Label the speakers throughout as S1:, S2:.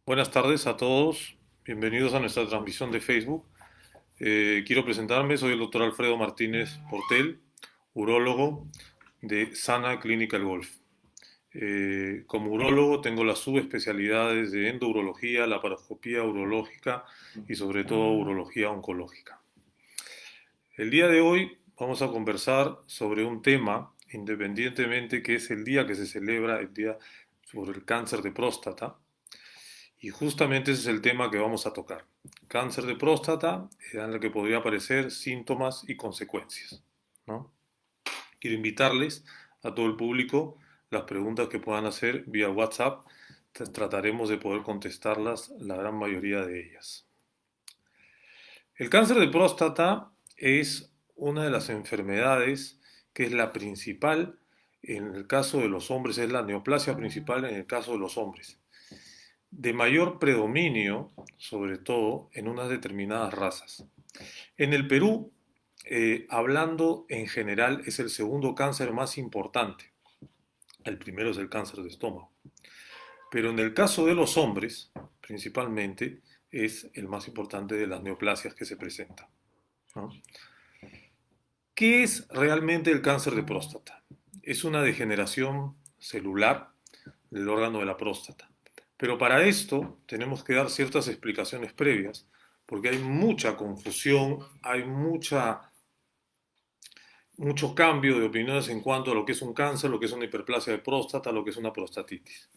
S1: Buenas tardes a todos, bienvenidos a nuestra transmisión de Facebook. Quiero presentarme, soy el doctor Alfredo Martínez Portel, urólogo de Sana Clinical Golf. Como urólogo tengo las subespecialidades de endourología, laparoscopía urológica y sobre todo urología oncológica. El día de hoy vamos a conversar sobre un tema, independientemente que es el día que se celebra, el día sobre el cáncer de próstata. Y justamente ese es el tema que vamos a tocar. Cáncer de próstata, en el que podría aparecer síntomas y consecuencias, ¿no? Quiero invitarles a todo el público las preguntas que puedan hacer vía WhatsApp. Trataremos de poder contestarlas, la gran mayoría de ellas. El cáncer de próstata es una de las enfermedades que es la principal en el caso de los hombres, es la neoplasia principal en el caso de los hombres, de mayor predominio, sobre todo en unas determinadas razas. En el Perú, hablando en general, es el segundo cáncer más importante. El primero es el cáncer de estómago. Pero en el caso de los hombres, principalmente, es el más importante de las neoplasias que se presentan, ¿no? ¿Qué es realmente el cáncer de próstata? Es una degeneración celular del órgano de la próstata. Pero para esto tenemos que dar ciertas explicaciones previas, porque hay mucha confusión, hay mucho cambio de opiniones en cuanto a lo que es un cáncer, lo que es una hiperplasia de próstata, lo que es una prostatitis.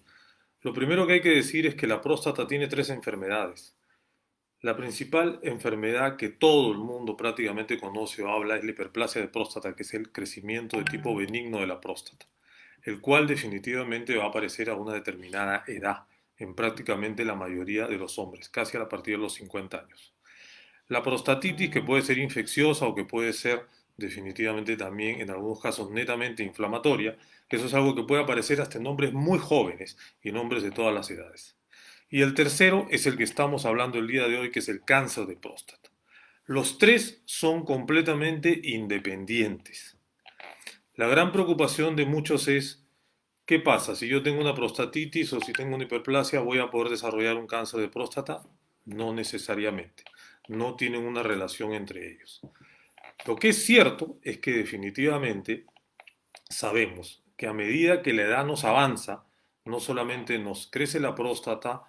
S1: Lo primero que hay que decir es que la próstata tiene tres enfermedades. La principal enfermedad que todo el mundo prácticamente conoce o habla es la hiperplasia de próstata, que es el crecimiento de tipo benigno de la próstata, el cual definitivamente va a aparecer a una determinada edad en prácticamente la mayoría de los hombres, casi a partir de los 50 años. La prostatitis, que puede ser infecciosa o que puede ser definitivamente también en algunos casos netamente inflamatoria, eso es algo que puede aparecer hasta en hombres muy jóvenes y en hombres de todas las edades. Y el tercero es el que estamos hablando el día de hoy, que es el cáncer de próstata. Los tres son completamente independientes. La gran preocupación de muchos es, ¿qué pasa? Si yo tengo una prostatitis o si tengo una hiperplasia, ¿voy a poder desarrollar un cáncer de próstata? No necesariamente. No tienen una relación entre ellos. Lo que es cierto es que definitivamente sabemos que a medida que la edad nos avanza, no solamente nos crece la próstata,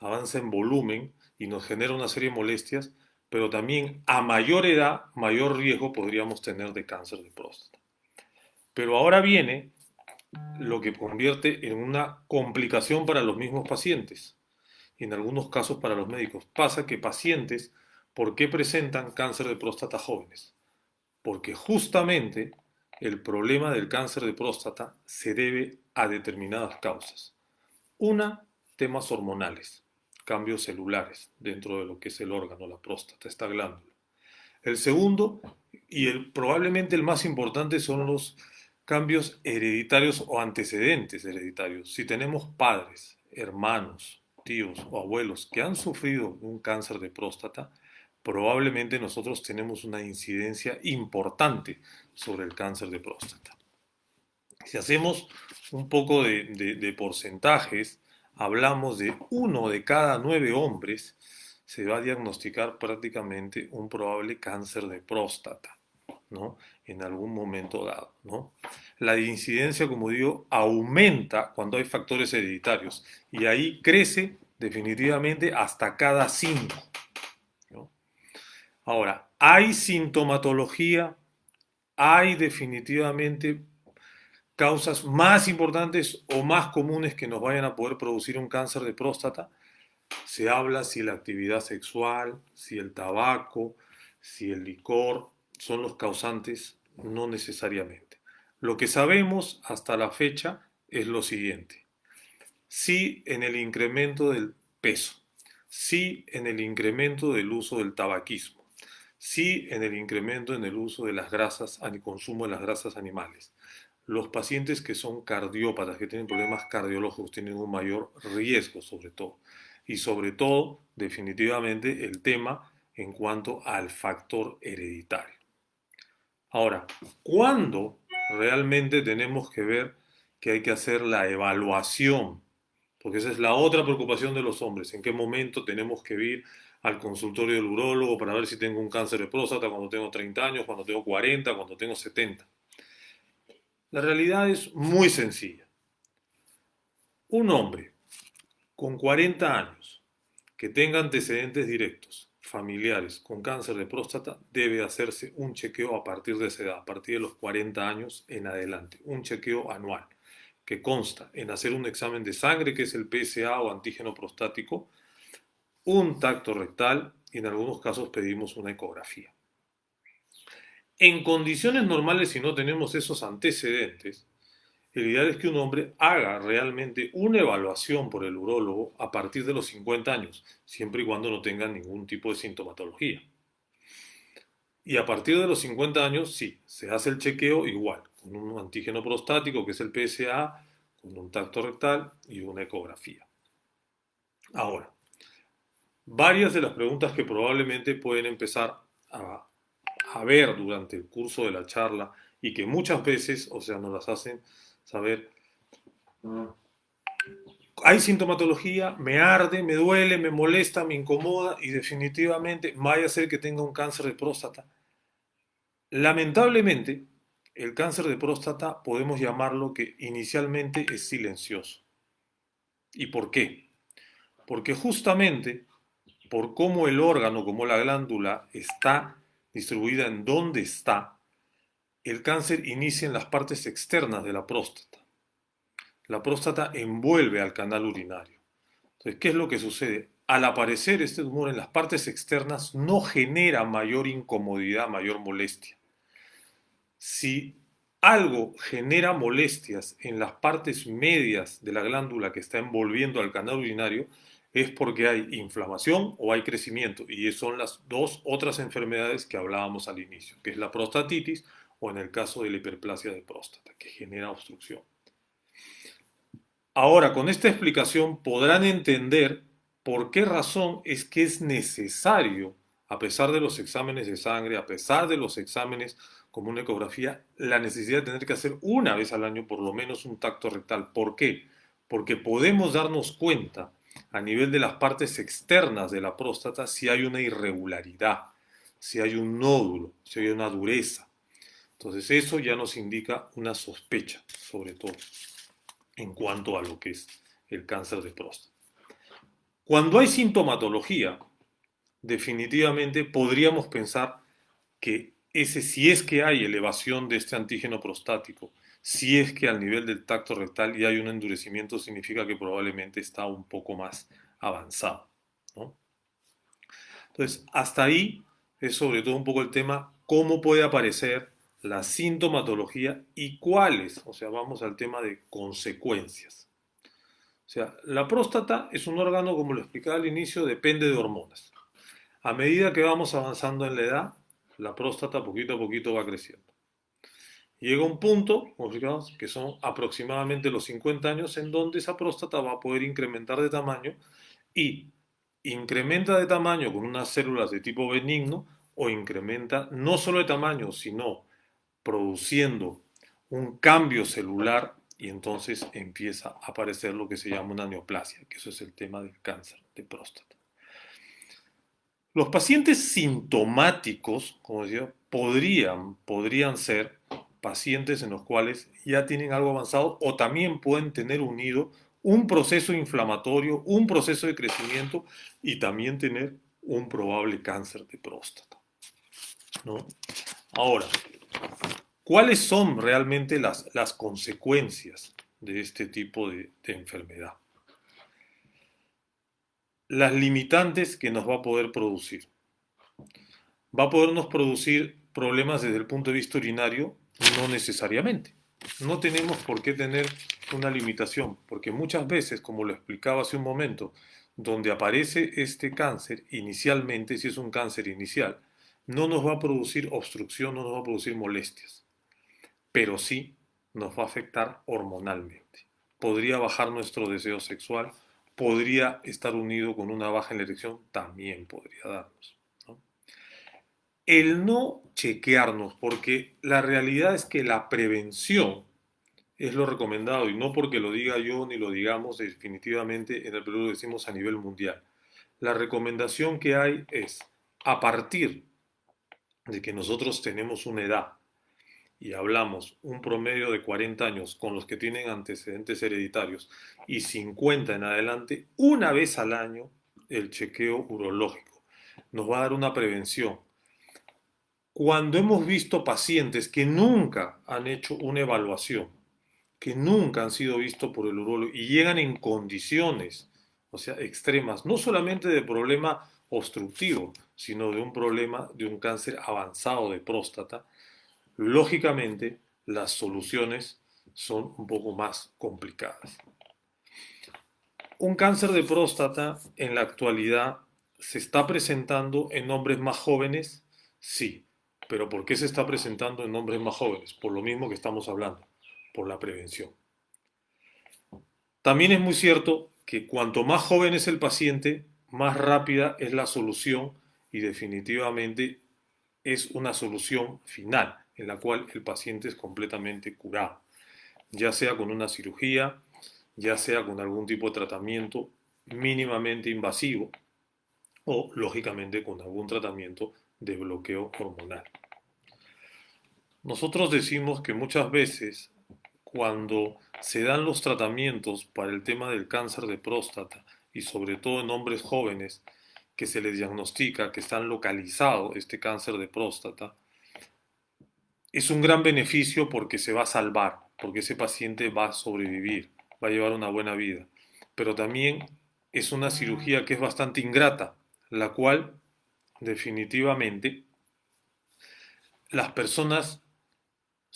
S1: avanza en volumen y nos genera una serie de molestias, pero también a mayor edad, mayor riesgo podríamos tener de cáncer de próstata. Pero ahora viene lo que convierte en una complicación para los mismos pacientes y en algunos casos para los médicos. Pasa que pacientes, ¿por qué presentan cáncer de próstata jóvenes? Porque justamente el problema del cáncer de próstata se debe a determinadas causas. Una, temas hormonales, cambios celulares dentro de lo que es el órgano, la próstata, esta glándula. El segundo, y probablemente el más importante, son los cambios hereditarios o antecedentes hereditarios. Si tenemos padres, hermanos, tíos o abuelos que han sufrido un cáncer de próstata, probablemente nosotros tenemos una incidencia importante sobre el cáncer de próstata. Si hacemos un poco de porcentajes, hablamos de 1 de cada 9 hombres se va a diagnosticar prácticamente un probable cáncer de próstata, ¿no? En algún momento dado, ¿no? La incidencia, como digo, aumenta cuando hay factores hereditarios y ahí crece definitivamente hasta cada 5, ¿no? Ahora, hay sintomatología, hay definitivamente causas más importantes o más comunes que nos vayan a poder producir un cáncer de próstata. Se habla si la actividad sexual, si el tabaco, si el licor son los causantes, no necesariamente. Lo que sabemos hasta la fecha es lo siguiente. Sí en el incremento del peso, sí en el incremento del uso del tabaquismo, sí en el incremento en el uso de las grasas, el consumo de las grasas animales. Los pacientes que son cardiópatas, que tienen problemas cardiológicos, tienen un mayor riesgo sobre todo. Y sobre todo, definitivamente, el tema en cuanto al factor hereditario. Ahora, ¿cuándo realmente tenemos que ver que hay que hacer la evaluación? porque esa es la otra preocupación de los hombres, en qué momento tenemos que ir al consultorio del urólogo para ver si tengo un cáncer de próstata cuando tengo 30 años, cuando tengo 40, cuando tengo 70. La realidad es muy sencilla. Un hombre con 40 años que tenga antecedentes directos familiares con cáncer de próstata debe hacerse un chequeo a partir de esa edad, a partir de los 40 años en adelante, un chequeo anual que consta en hacer un examen de sangre, que es el PSA o antígeno prostático, un tacto rectal y en algunos casos pedimos una ecografía. En condiciones normales, si no tenemos esos antecedentes, el ideal es que un hombre haga realmente una evaluación por el urólogo a partir de los 50 años, siempre y cuando no tenga ningún tipo de sintomatología. Y a partir de los 50 años, sí, se hace el chequeo igual, con un antígeno prostático, que es el PSA, con un tacto rectal y una ecografía. Ahora, varias de las preguntas que probablemente pueden empezar a ver durante el curso de la charla y que muchas veces, o sea, nos las hacen saber, hay sintomatología, me arde, me duele, me molesta, me incomoda y definitivamente vaya a ser que tenga un cáncer de próstata. Lamentablemente, el cáncer de próstata podemos llamarlo que inicialmente es silencioso. ¿Y por qué? Porque justamente por cómo el órgano, como la glándula, está distribuida en donde está, el cáncer inicia en las partes externas de la próstata. La próstata envuelve al canal urinario. Entonces, ¿qué es lo que sucede? Al aparecer este tumor en las partes externas no genera mayor incomodidad, mayor molestia. Si algo genera molestias en las partes medias de la glándula que está envolviendo al canal urinario, es porque hay inflamación o hay crecimiento. Y son las dos otras enfermedades que hablábamos al inicio, que es la prostatitis o en el caso de la hiperplasia de próstata, que genera obstrucción. Ahora, con esta explicación podrán entender por qué razón es que es necesario, a pesar de los exámenes de sangre, a pesar de los exámenes como una ecografía, la necesidad de tener que hacer una vez al año por lo menos un tacto rectal. ¿Por qué? Porque podemos darnos cuenta a nivel de las partes externas de la próstata si hay una irregularidad, si hay un nódulo, si hay una dureza. Entonces eso ya nos indica una sospecha, sobre todo en cuanto a lo que es el cáncer de próstata. Cuando hay sintomatología, definitivamente podríamos pensar que si es que hay elevación de este antígeno prostático, si es que al nivel del tacto rectal ya hay un endurecimiento, significa que probablemente está un poco más avanzado, ¿no? Entonces, hasta ahí es sobre todo un poco el tema cómo puede aparecer la sintomatología y cuáles, o sea, vamos al tema de consecuencias. O sea, la próstata es un órgano, como lo explicaba al inicio, depende de hormonas. A medida que vamos avanzando en la edad, la próstata poquito a poquito va creciendo. Llega un punto, como explicamos, que son aproximadamente los 50 años, en donde esa próstata va a poder incrementar de tamaño y incrementa de tamaño con unas células de tipo benigno o incrementa no solo de tamaño, sino produciendo un cambio celular y entonces empieza a aparecer lo que se llama una neoplasia, que eso es el tema del cáncer de próstata. Los pacientes sintomáticos, como decía, podrían ser pacientes en los cuales ya tienen algo avanzado o también pueden tener unido un proceso inflamatorio, un proceso de crecimiento y también tener un probable cáncer de próstata, ¿no? Ahora, ¿cuáles son realmente las consecuencias de este tipo de enfermedad? Las limitantes que nos va a poder producir. ¿Va a podernos producir problemas desde el punto de vista urinario? No necesariamente. No tenemos por qué tener una limitación, porque muchas veces, como lo explicaba hace un momento, donde aparece este cáncer inicialmente, si es un cáncer inicial, no nos va a producir obstrucción, no nos va a producir molestias, pero sí nos va a afectar hormonalmente. Podría bajar nuestro deseo sexual, podría estar unido con una baja en la erección, también podría darnos, ¿no? El no chequearnos, porque la realidad es que la prevención es lo recomendado, y no porque lo diga yo ni lo digamos, definitivamente en el Perú lo decimos a nivel mundial. La recomendación que hay es, a partir de que nosotros tenemos una edad y hablamos un promedio de 40 años con los que tienen antecedentes hereditarios y 50 en adelante, una vez al año el chequeo urológico nos va a dar una prevención. Cuando hemos visto pacientes que nunca han hecho una evaluación, que nunca han sido vistos por el urólogo y llegan en condiciones, o sea, extremas, no solamente de problema obstructivo, sino de un problema de un cáncer avanzado de próstata, lógicamente las soluciones son un poco más complicadas. Un cáncer de próstata en la actualidad se está presentando en hombres más jóvenes, sí, pero ¿por qué se está presentando en hombres más jóvenes? Por lo mismo que estamos hablando, por la prevención. También es muy cierto que cuanto más joven es el paciente, más rápida es la solución y definitivamente es una solución final en la cual el paciente es completamente curado, ya sea con una cirugía, ya sea con algún tipo de tratamiento mínimamente invasivo o, lógicamente, con algún tratamiento de bloqueo hormonal. Nosotros decimos que muchas veces cuando se dan los tratamientos para el tema del cáncer de próstata y sobre todo en hombres jóvenes que se les diagnostica que están localizado este cáncer de próstata, es un gran beneficio porque se va a salvar, porque ese paciente va a sobrevivir, va a llevar una buena vida. Pero también es una cirugía que es bastante ingrata, la cual definitivamente las personas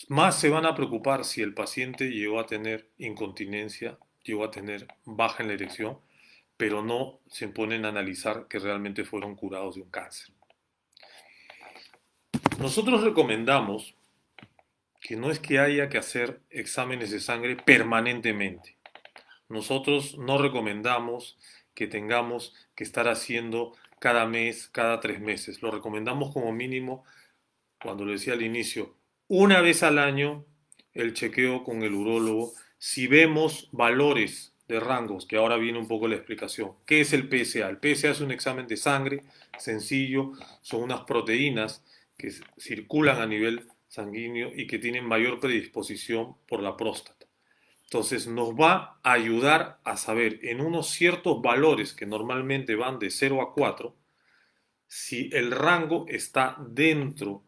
S1: más se van a preocupar si el paciente llegó a tener incontinencia, llegó a tener baja en la erección, pero no se ponen a analizar que realmente fueron curados de un cáncer. Nosotros recomendamos que no es que haya que hacer exámenes de sangre permanentemente. Nosotros no recomendamos que tengamos que estar haciendo cada mes, cada 3 meses. Lo recomendamos como mínimo, cuando lo decía al inicio, una vez al año el chequeo con el urólogo. Si vemos valores de rangos, que ahora viene un poco la explicación. ¿Qué es el PSA? El PSA es un examen de sangre sencillo, son unas proteínas que circulan a nivel sanguíneo y que tienen mayor predisposición por la próstata. Entonces nos va a ayudar a saber en unos ciertos valores que normalmente van de 0 a 4 si el rango está dentro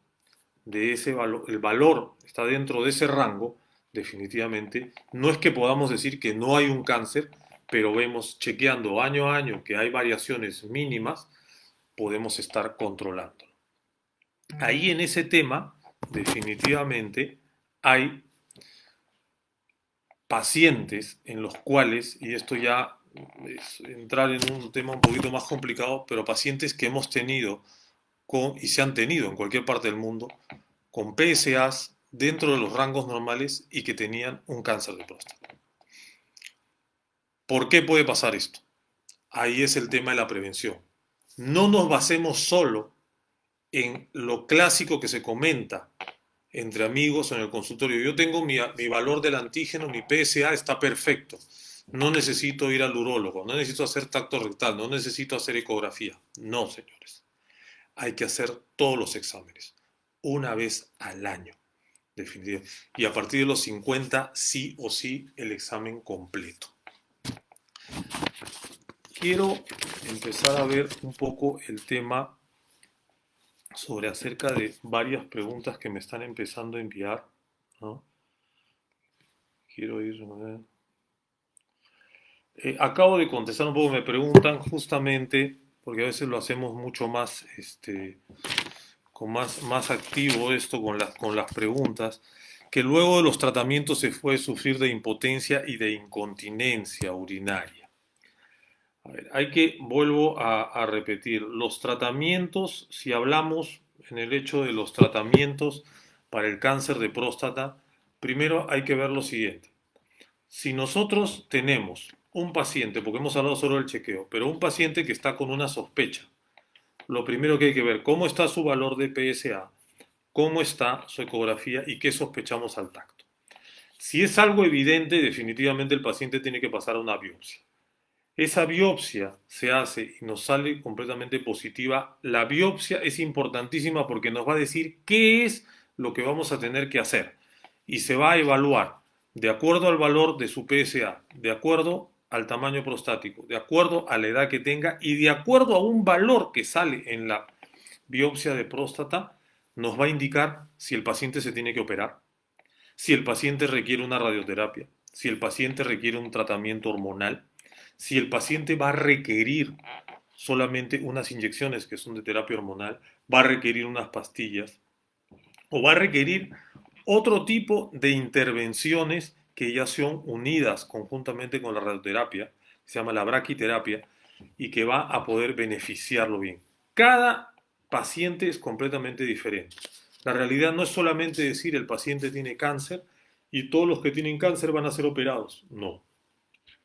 S1: de ese valor, el valor está dentro de ese rango. Definitivamente no es que podamos decir que no hay un cáncer, pero vemos chequeando año a año que hay variaciones mínimas, podemos estar controlando. Ahí en ese tema definitivamente hay pacientes en los cuales, y esto ya es entrar en un tema un poquito más complicado, pero pacientes que hemos tenido y se han tenido en cualquier parte del mundo con PSAs dentro de los rangos normales y que tenían un cáncer de próstata. ¿Por qué puede pasar esto? Ahí es el tema de la prevención. No nos basemos solo en lo clásico que se comenta entre amigos o en el consultorio. Yo tengo mi valor del antígeno, mi PSA está perfecto. No necesito ir al urólogo, no necesito hacer tacto rectal, no necesito hacer ecografía. No, señores. Hay que hacer todos los exámenes, una vez al año, definitivamente. Y a partir de los 50, sí o sí, el examen completo. Quiero empezar a ver un poco el tema sobre acerca de varias preguntas que me están empezando a enviar, ¿no? Quiero ir... acabo de contestar un poco, me preguntan justamente, porque a veces lo hacemos mucho más, con más activo esto con las preguntas, que luego de los tratamientos se puede sufrir de impotencia y de incontinencia urinaria. A ver, vuelvo a repetir, los tratamientos, si hablamos en el hecho de los tratamientos para el cáncer de próstata, primero hay que ver lo siguiente. Si nosotros tenemos un paciente, porque hemos hablado solo del chequeo, pero un paciente que está con una sospecha, lo primero que hay que ver, cómo está su valor de PSA, cómo está su ecografía y qué sospechamos al tacto. Si es algo evidente, definitivamente el paciente tiene que pasar a una biopsia. Esa biopsia se hace y nos sale completamente positiva. La biopsia es importantísima porque nos va a decir qué es lo que vamos a tener que hacer y se va a evaluar de acuerdo al valor de su PSA, de acuerdo al tamaño prostático, de acuerdo a la edad que tenga y de acuerdo a un valor que sale en la biopsia de próstata, nos va a indicar si el paciente se tiene que operar, si el paciente requiere una radioterapia, si el paciente requiere un tratamiento hormonal, si el paciente va a requerir solamente unas inyecciones que son de terapia hormonal, va a requerir unas pastillas o va a requerir otro tipo de intervenciones que ya son unidas conjuntamente con la radioterapia, se llama la braquiterapia, y que va a poder beneficiarlo bien. Cada paciente es completamente diferente. La realidad no es solamente decir el paciente tiene cáncer y todos los que tienen cáncer van a ser operados. No.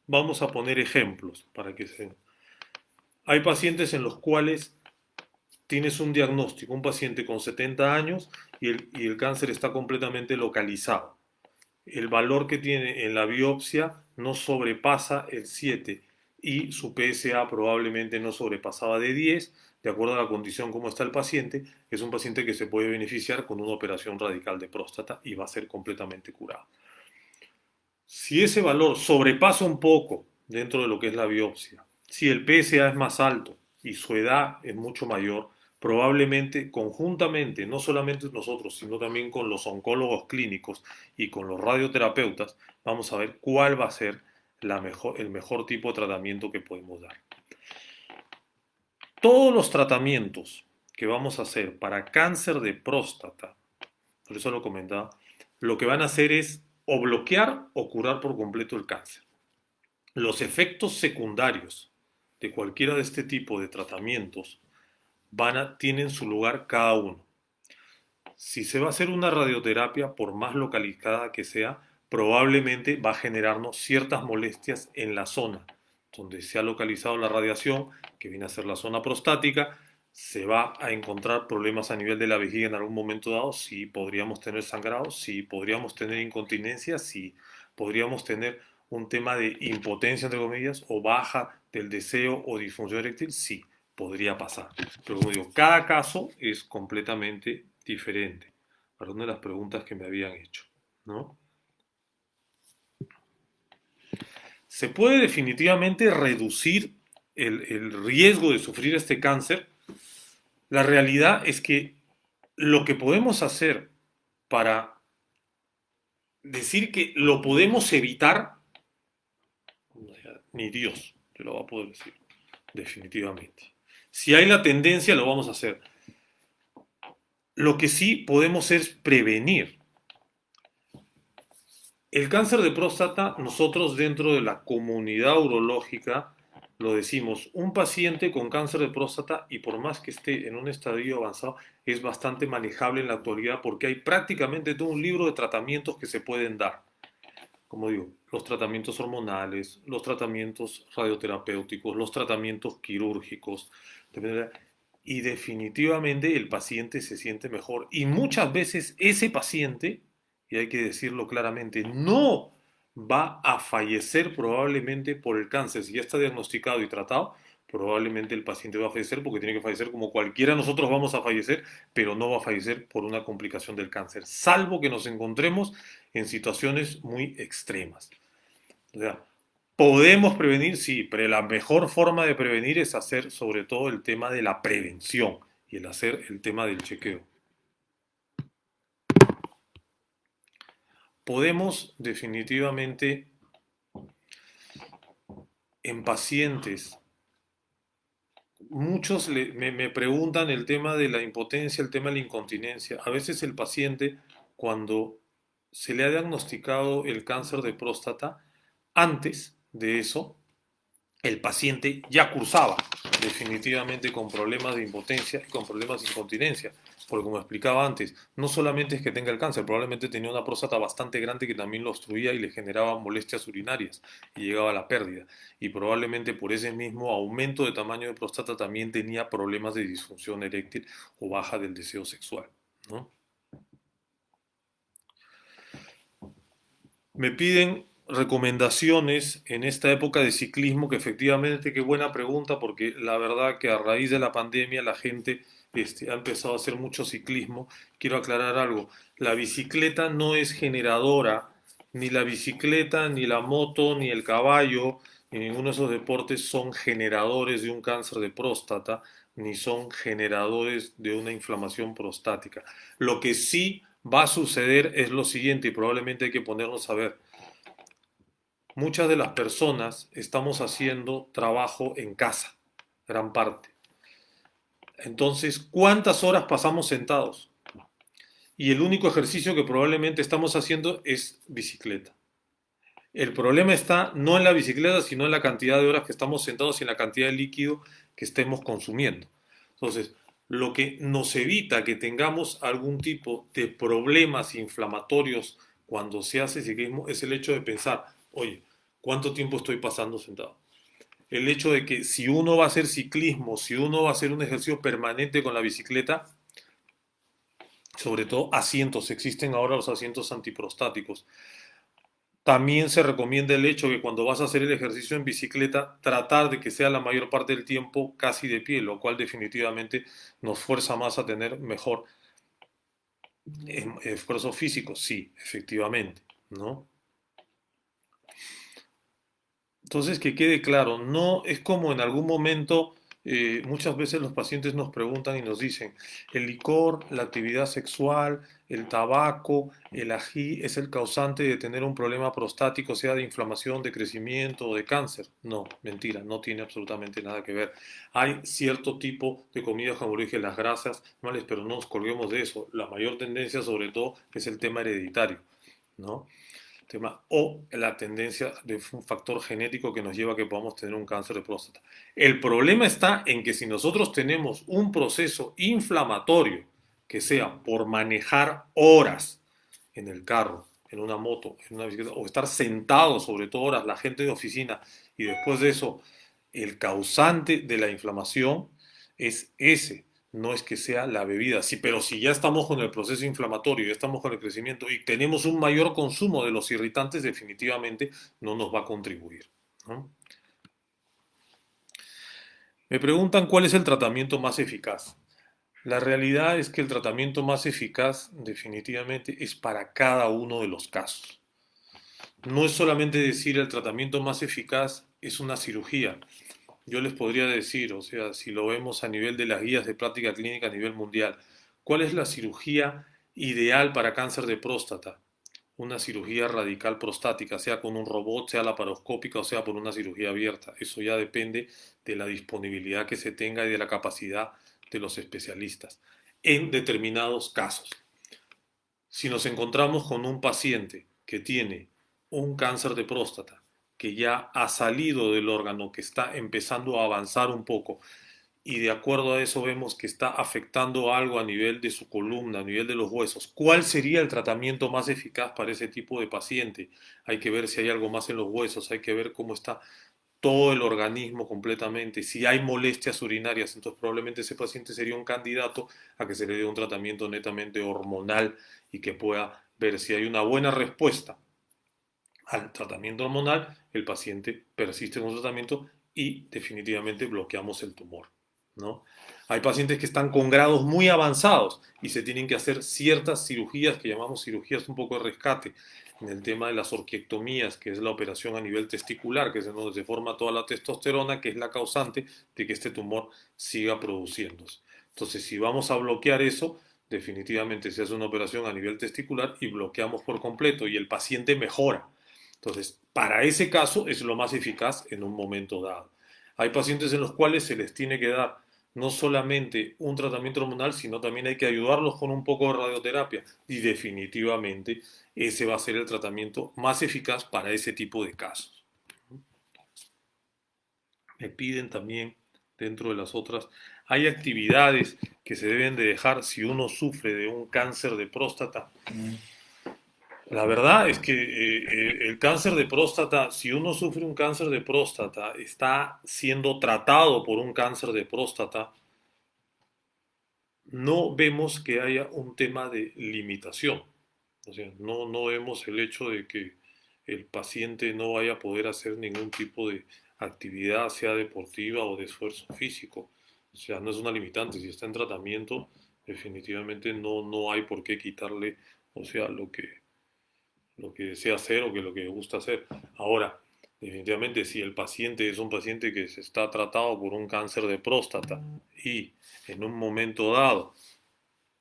S1: Vamos a poner ejemplos para que se... Hay pacientes en los cuales tienes un diagnóstico, un paciente con 70 años y el cáncer está completamente localizado. El valor que tiene en la biopsia no sobrepasa el 7 y su PSA probablemente no sobrepasaba de 10, de acuerdo a la condición como está el paciente. Es un paciente que se puede beneficiar con una operación radical de próstata y va a ser completamente curado. Si ese valor sobrepasa un poco dentro de lo que es la biopsia, si el PSA es más alto y su edad es mucho mayor, probablemente conjuntamente, no solamente nosotros, sino también con los oncólogos clínicos y con los radioterapeutas, vamos a ver cuál va a ser el mejor tipo de tratamiento que podemos dar. Todos los tratamientos que vamos a hacer para cáncer de próstata, por eso lo comentaba, lo que van a hacer es o bloquear o curar por completo el cáncer. Los efectos secundarios de cualquiera de este tipo de tratamientos tienen su lugar cada uno. Si se va a hacer una radioterapia, por más localizada que sea, probablemente va a generarnos ciertas molestias en la zona donde se ha localizado la radiación, que viene a ser la zona prostática. Se va a encontrar problemas a nivel de la vejiga en algún momento dado. Sí, podríamos tener sangrado, sí, podríamos tener incontinencia, sí, podríamos tener un tema de impotencia, entre comillas, o baja del deseo o disfunción eréctil, sí, podría pasar. Pero como digo, cada caso es completamente diferente. Para una de las preguntas que me habían hecho, ¿no? Se puede definitivamente reducir el riesgo de sufrir este cáncer. La realidad es que lo que podemos hacer para decir que lo podemos evitar, ni Dios te lo va a poder decir, definitivamente. Si hay la tendencia, lo vamos a hacer. Lo que sí podemos es prevenir. El cáncer de próstata, nosotros dentro de la comunidad urológica lo decimos, un paciente con cáncer de próstata, y por más que esté en un estadio avanzado, es bastante manejable en la actualidad porque hay prácticamente todo un libro de tratamientos que se pueden dar. Como digo, los tratamientos hormonales, los tratamientos radioterapéuticos, los tratamientos quirúrgicos, y definitivamente el paciente se siente mejor. Y muchas veces ese paciente, y hay que decirlo claramente, no va a fallecer probablemente por el cáncer. Si ya está diagnosticado y tratado, probablemente el paciente va a fallecer porque tiene que fallecer como cualquiera de nosotros vamos a fallecer, pero no va a fallecer por una complicación del cáncer, salvo que nos encontremos en situaciones muy extremas. O sea, podemos prevenir, sí, pero la mejor forma de prevenir es hacer sobre todo el tema de la prevención y el hacer el tema del chequeo. Podemos definitivamente en pacientes, muchos me preguntan el tema de la impotencia, el tema de la incontinencia. A veces el paciente, cuando se le ha diagnosticado el cáncer de próstata, antes de eso, el paciente ya cursaba definitivamente con problemas de impotencia y con problemas de incontinencia. Porque como explicaba antes, no solamente es que tenga el cáncer, probablemente tenía una próstata bastante grande que también lo obstruía y le generaba molestias urinarias y llegaba a la pérdida. Y probablemente por ese mismo aumento de tamaño de próstata también tenía problemas de disfunción eréctil o baja del deseo sexual, ¿no? Me piden recomendaciones en esta época de ciclismo, que efectivamente, qué buena pregunta, porque la verdad que a raíz de la pandemia la gente ha empezado a hacer mucho ciclismo. Quiero aclarar algo, la bicicleta no es generadora, ni la bicicleta, ni la moto, ni el caballo, ni ninguno de esos deportes son generadores de un cáncer de próstata, ni son generadores de una inflamación prostática. Lo que sí va a suceder es lo siguiente, y probablemente hay que ponernos a ver. Muchas de las personas estamos haciendo trabajo en casa, gran parte. Entonces, ¿cuántas horas pasamos sentados? Y el único ejercicio que probablemente estamos haciendo es bicicleta. El problema está no en la bicicleta, sino en la cantidad de horas que estamos sentados y en la cantidad de líquido que estemos consumiendo. Entonces, lo que nos evita que tengamos algún tipo de problemas inflamatorios cuando se hace ciclismo es el hecho de pensar, oye, ¿cuánto tiempo estoy pasando sentado? El hecho de que si uno va a hacer ciclismo, si uno va a hacer un ejercicio permanente con la bicicleta, sobre todo asientos, existen ahora los asientos antiprostáticos. También se recomienda el hecho que cuando vas a hacer el ejercicio en bicicleta, tratar de que sea la mayor parte del tiempo casi de pie, lo cual definitivamente nos fuerza más a tener mejor esfuerzo físico, sí, efectivamente, ¿no? Entonces, que quede claro, no es como en algún momento, muchas veces los pacientes nos preguntan y nos dicen, el licor, la actividad sexual, el tabaco, el ají es el causante de tener un problema prostático, sea de inflamación, de crecimiento o de cáncer. No, mentira, no tiene absolutamente nada que ver. Hay cierto tipo de comidas, como dije, las grasas, ¿vale? Pero no nos colguemos de eso. La mayor tendencia, sobre todo, es el tema hereditario, ¿no? Tema, o la tendencia de un factor genético que nos lleva a que podamos tener un cáncer de próstata. El problema está en que si nosotros tenemos un proceso inflamatorio, que sea por manejar horas en el carro, en una moto, en una bicicleta, o estar sentado sobre todo horas, la gente de oficina, y después de eso, el causante de la inflamación es ese, no es que sea la bebida. Sí, pero si ya estamos con el proceso inflamatorio, ya estamos con el crecimiento y tenemos un mayor consumo de los irritantes, definitivamente no nos va a contribuir, ¿no? Me preguntan cuál es el tratamiento más eficaz. La realidad es que el tratamiento más eficaz definitivamente es para cada uno de los casos. No es solamente decir el tratamiento más eficaz es una cirugía. Yo les podría decir, o sea, si lo vemos a nivel de las guías de práctica clínica a nivel mundial, ¿cuál es la cirugía ideal para cáncer de próstata? Una cirugía radical prostática, sea con un robot, sea laparoscópica o sea por una cirugía abierta. Eso ya depende de la disponibilidad que se tenga y de la capacidad de los especialistas en determinados casos. Si nos encontramos con un paciente que tiene un cáncer de próstata, que ya ha salido del órgano, que está empezando a avanzar un poco, y de acuerdo a eso vemos que está afectando algo a nivel de su columna, a nivel de los huesos, ¿cuál sería el tratamiento más eficaz para ese tipo de paciente? Hay que ver si hay algo más en los huesos, hay que ver cómo está todo el organismo completamente. Si hay molestias urinarias, entonces probablemente ese paciente sería un candidato a que se le dé un tratamiento netamente hormonal y que pueda ver si hay una buena respuesta al tratamiento hormonal, el paciente persiste con su tratamiento y definitivamente bloqueamos el tumor, ¿no? Hay pacientes que están con grados muy avanzados y se tienen que hacer ciertas cirugías que llamamos cirugías un poco de rescate, en el tema de las orquiectomías, que es la operación a nivel testicular, que es en donde se forma toda la testosterona, que es la causante de que este tumor siga produciéndose. Entonces, si vamos a bloquear eso, definitivamente se hace una operación a nivel testicular y bloqueamos por completo y el paciente mejora. Entonces, para ese caso es lo más eficaz en un momento dado. Hay pacientes en los cuales se les tiene que dar no solamente un tratamiento hormonal, sino también hay que ayudarlos con un poco de radioterapia. Y definitivamente ese va a ser el tratamiento más eficaz para ese tipo de casos. Me piden también, dentro de las otras, hay actividades que se deben de dejar si uno sufre de un cáncer de próstata. La verdad es que el cáncer de próstata, si uno sufre un cáncer de próstata, está siendo tratado por un cáncer de próstata, no vemos que haya un tema de limitación. O sea, no vemos el hecho de que el paciente no vaya a poder hacer ningún tipo de actividad, sea deportiva o de esfuerzo físico. O sea, no es una limitante. Si está en tratamiento, definitivamente no hay por qué quitarle, o sea, lo que desea hacer o que lo que le gusta hacer. Ahora, definitivamente, si el paciente es un paciente que se está tratado por un cáncer de próstata y en un momento dado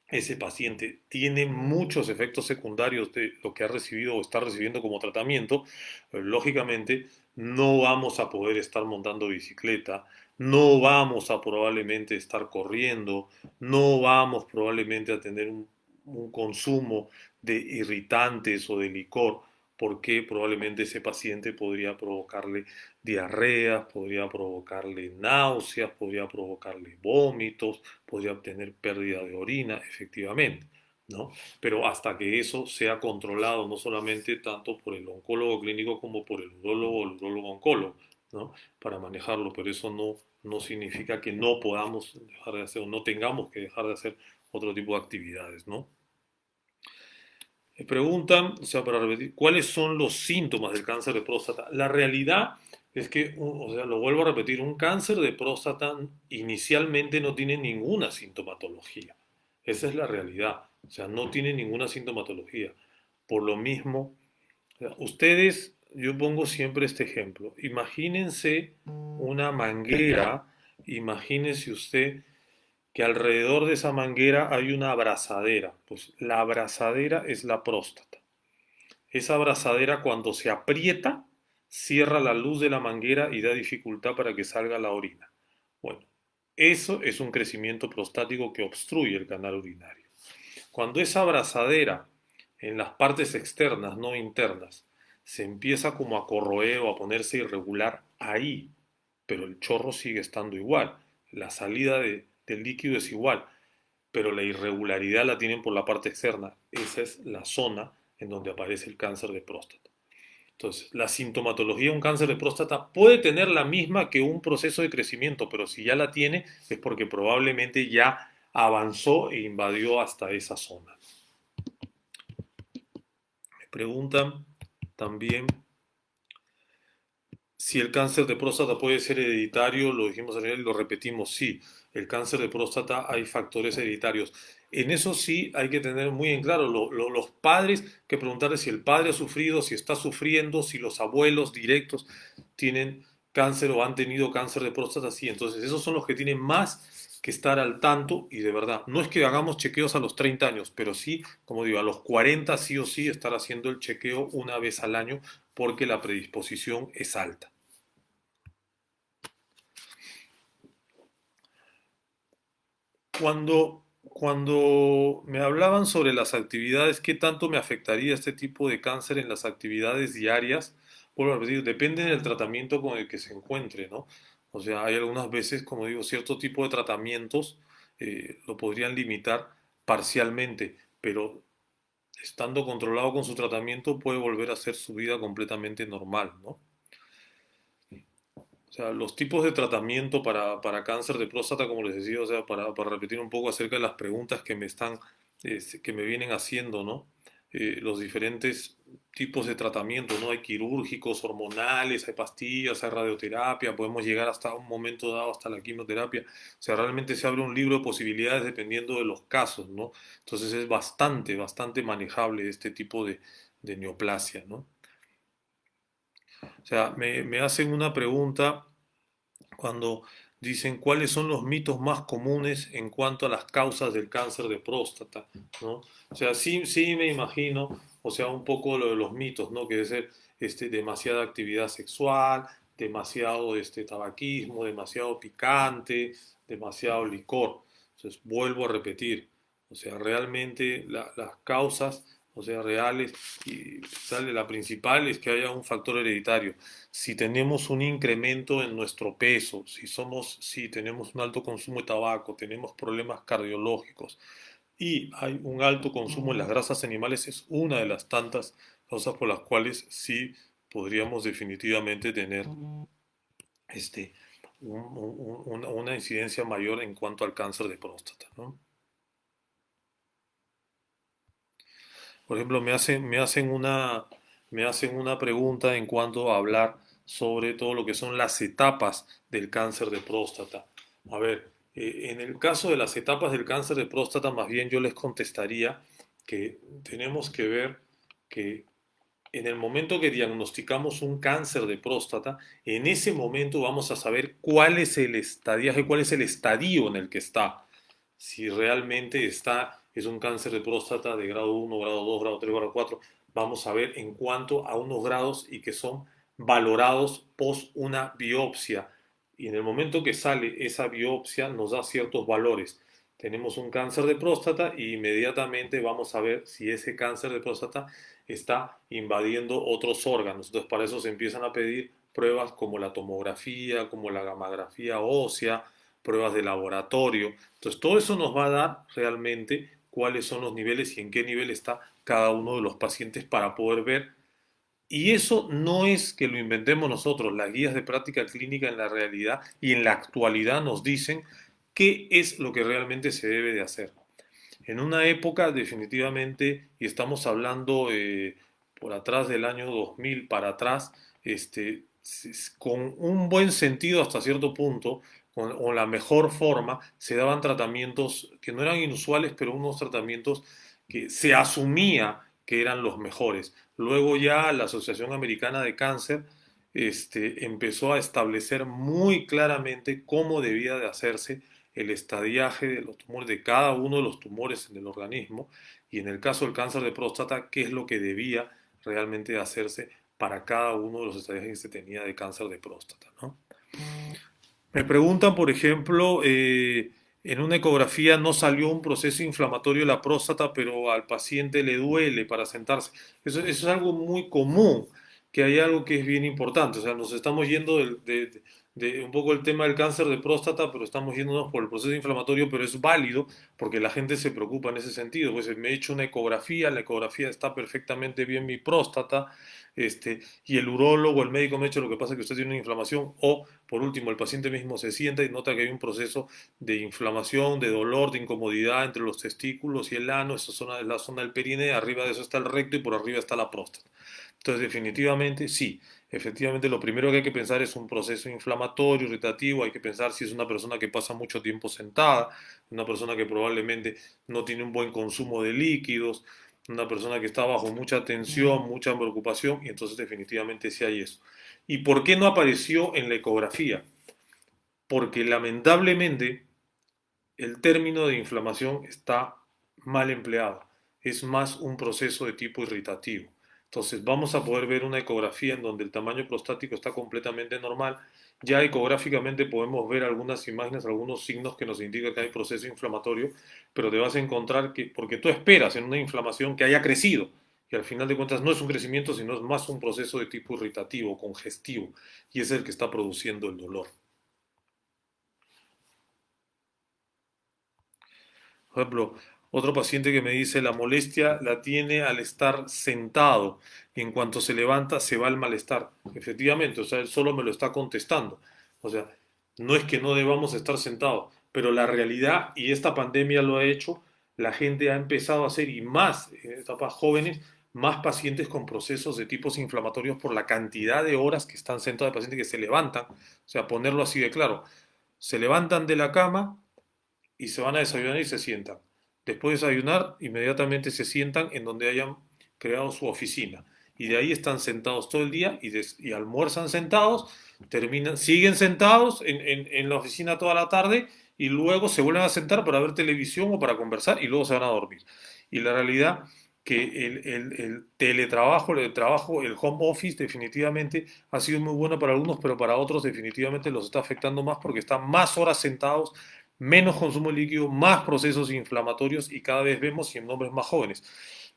S1: ese paciente tiene muchos efectos secundarios de lo que ha recibido o está recibiendo como tratamiento, lógicamente no vamos a poder estar montando bicicleta, no vamos a probablemente estar corriendo, no vamos probablemente a tener un consumo de irritantes o de licor, porque probablemente ese paciente podría provocarle diarreas, podría provocarle náuseas, podría provocarle vómitos, podría obtener pérdida de orina, efectivamente, ¿no? Pero hasta que eso sea controlado, no solamente tanto por el oncólogo clínico como por el urólogo o el urólogo oncólogo, ¿no? Para manejarlo, pero eso no significa que no podamos dejar de hacer o no tengamos que dejar de hacer otro tipo de actividades, ¿no? Me preguntan, o sea, para repetir, ¿cuáles son los síntomas del cáncer de próstata? La realidad es que, o sea, lo vuelvo a repetir, un cáncer de próstata inicialmente no tiene ninguna sintomatología. Esa es la realidad. O sea, no tiene ninguna sintomatología. Por lo mismo, o sea, ustedes, yo pongo siempre este ejemplo. Imagínense una manguera, imagínense usted que alrededor de esa manguera hay una abrazadera. Pues la abrazadera es la próstata. Esa abrazadera cuando se aprieta, cierra la luz de la manguera y da dificultad para que salga la orina. Bueno, eso es un crecimiento prostático que obstruye el canal urinario. Cuando esa abrazadera en las partes externas, no internas, se empieza como a corroer o a ponerse irregular ahí, pero el chorro sigue estando igual, la salida del líquido es igual, pero la irregularidad la tienen por la parte externa. Esa es la zona en donde aparece el cáncer de próstata. Entonces, la sintomatología de un cáncer de próstata puede tener la misma que un proceso de crecimiento, pero si ya la tiene es porque probablemente ya avanzó e invadió hasta esa zona. Me preguntan también si el cáncer de próstata puede ser hereditario, lo dijimos ayer y lo repetimos, sí, el cáncer de próstata hay factores hereditarios. En eso sí hay que tener muy en claro, los padres, que preguntarles si el padre ha sufrido, si está sufriendo, si los abuelos directos tienen cáncer o han tenido cáncer de próstata, sí. Entonces esos son los que tienen más que estar al tanto y de verdad, no es que hagamos chequeos a los 30 años, pero sí, como digo, a los 40 sí o sí estar haciendo el chequeo una vez al año porque la predisposición es alta. Cuando me hablaban sobre las actividades, ¿qué tanto me afectaría este tipo de cáncer en las actividades diarias? Vuelvo a repetir, depende del tratamiento con el que se encuentre, ¿no? O sea, hay algunas veces, como digo, cierto tipo de tratamientos lo podrían limitar parcialmente, pero estando controlado con su tratamiento puede volver a hacer su vida completamente normal, ¿no? O sea, los tipos de tratamiento para cáncer de próstata, como les decía, o sea, para repetir un poco acerca de las preguntas que que me vienen haciendo, ¿no? Los diferentes tipos de tratamiento, ¿no? Hay quirúrgicos, hormonales, hay pastillas, hay radioterapia, podemos llegar hasta un momento dado hasta la quimioterapia. O sea, realmente se abre un libro de posibilidades dependiendo de los casos, ¿no? Entonces es bastante manejable este tipo de neoplasia, ¿no? O sea, me hacen una pregunta cuando dicen cuáles son los mitos más comunes en cuanto a las causas del cáncer de próstata, ¿no? O sea, sí me imagino, o sea, un poco lo de los mitos, ¿no? Que debe ser demasiada actividad sexual, demasiado tabaquismo, demasiado picante, demasiado licor. Entonces, vuelvo a repetir, o sea, realmente las causas, o sea, reales, y sale la principal es que haya un factor hereditario. Si tenemos un incremento en nuestro peso, si tenemos un alto consumo de tabaco, tenemos problemas cardiológicos y hay un alto consumo en las grasas animales, es una de las tantas causas por las cuales sí podríamos definitivamente tener este, una incidencia mayor en cuanto al cáncer de próstata, ¿no? Por ejemplo, me hacen me hacen una pregunta en cuanto a hablar sobre todo lo que son las etapas del cáncer de próstata. A ver, en el caso de las etapas del cáncer de próstata, más bien yo les contestaría que tenemos que ver que en el momento que diagnosticamos un cáncer de próstata, en ese momento vamos a saber cuál es el estadiaje, cuál es el estadio en el que está. Si realmente es un cáncer de próstata de grado 1, grado 2, grado 3, grado 4, vamos a ver en cuanto a unos grados y que son valorados post una biopsia. Y en el momento que sale esa biopsia nos da ciertos valores. Tenemos un cáncer de próstata y inmediatamente vamos a ver si ese cáncer de próstata está invadiendo otros órganos. Entonces, para eso se empiezan a pedir pruebas como la tomografía, como la gamografía ósea, pruebas de laboratorio. Entonces, todo eso nos va a dar realmente cuáles son los niveles y en qué nivel está cada uno de los pacientes para poder ver. Y eso no es que lo inventemos nosotros, las guías de práctica clínica en la realidad y en la actualidad nos dicen qué es lo que realmente se debe de hacer. En una época definitivamente, y estamos hablando por atrás del año 2000 para atrás, con un buen sentido hasta cierto punto, o la mejor forma, se daban tratamientos que no eran inusuales, pero unos tratamientos que se asumía que eran los mejores. Luego ya la Asociación Americana de Cáncer empezó a establecer muy claramente cómo debía de hacerse el estadiaje de los tumores, de cada uno de los tumores en el organismo, y en el caso del cáncer de próstata, qué es lo que debía realmente hacerse para cada uno de los estadiajes que se tenía de cáncer de próstata, ¿no? Me preguntan, por ejemplo, en una ecografía no salió un proceso inflamatorio de la próstata, pero al paciente le duele para sentarse. Eso es algo muy común, que hay algo que es bien importante. O sea, nos estamos yendo de un poco el tema del cáncer de próstata, pero estamos yéndonos por el proceso inflamatorio, pero es válido porque la gente se preocupa en ese sentido. Pues me he hecho una ecografía, la ecografía está perfectamente bien mi próstata, y el urólogo, el médico me ha dicho lo que pasa es que usted tiene una inflamación, o por último el paciente mismo se sienta y nota que hay un proceso de inflamación, de dolor, de incomodidad entre los testículos y el ano. Esa zona es la zona del perineo, arriba de eso está el recto y por arriba está la próstata. Entonces, definitivamente, sí, efectivamente lo primero que hay que pensar es un proceso inflamatorio, irritativo. Hay que pensar si es una persona que pasa mucho tiempo sentada, una persona que probablemente no tiene un buen consumo de líquidos, una persona que está bajo mucha tensión, mucha preocupación, y entonces definitivamente sí hay eso. ¿Y por qué no apareció en la ecografía? Porque lamentablemente el término de inflamación está mal empleado. Es más un proceso de tipo irritativo. Entonces vamos a poder ver una ecografía en donde el tamaño prostático está completamente normal. Ya ecográficamente podemos ver algunas imágenes, algunos signos que nos indican que hay proceso inflamatorio, pero te vas a encontrar que, porque tú esperas en una inflamación que haya crecido, y al final de cuentas no es un crecimiento, sino es más un proceso de tipo irritativo, congestivo, y es el que está produciendo el dolor. Por ejemplo, otro paciente que me dice la molestia la tiene al estar sentado y en cuanto se levanta se va el malestar. Efectivamente, o sea, él solo me lo está contestando. O sea, no es que no debamos estar sentados, pero la realidad, y esta pandemia lo ha hecho, la gente ha empezado a hacer, y más en etapas jóvenes, más pacientes con procesos de tipos inflamatorios por la cantidad de horas que están sentados, de pacientes que se levantan. O sea, ponerlo así de claro, se levantan de la cama y se van a desayunar y se sientan. Después de desayunar, inmediatamente se sientan en donde hayan creado su oficina. Y de ahí están sentados todo el día y almuerzan sentados, terminan, siguen sentados en la oficina toda la tarde y luego se vuelven a sentar para ver televisión o para conversar y luego se van a dormir. Y la realidad que el teletrabajo, el trabajo, el home office definitivamente ha sido muy bueno para algunos, pero para otros definitivamente los está afectando más porque están más horas sentados, menos consumo líquido, más procesos inflamatorios y cada vez vemos en hombres más jóvenes.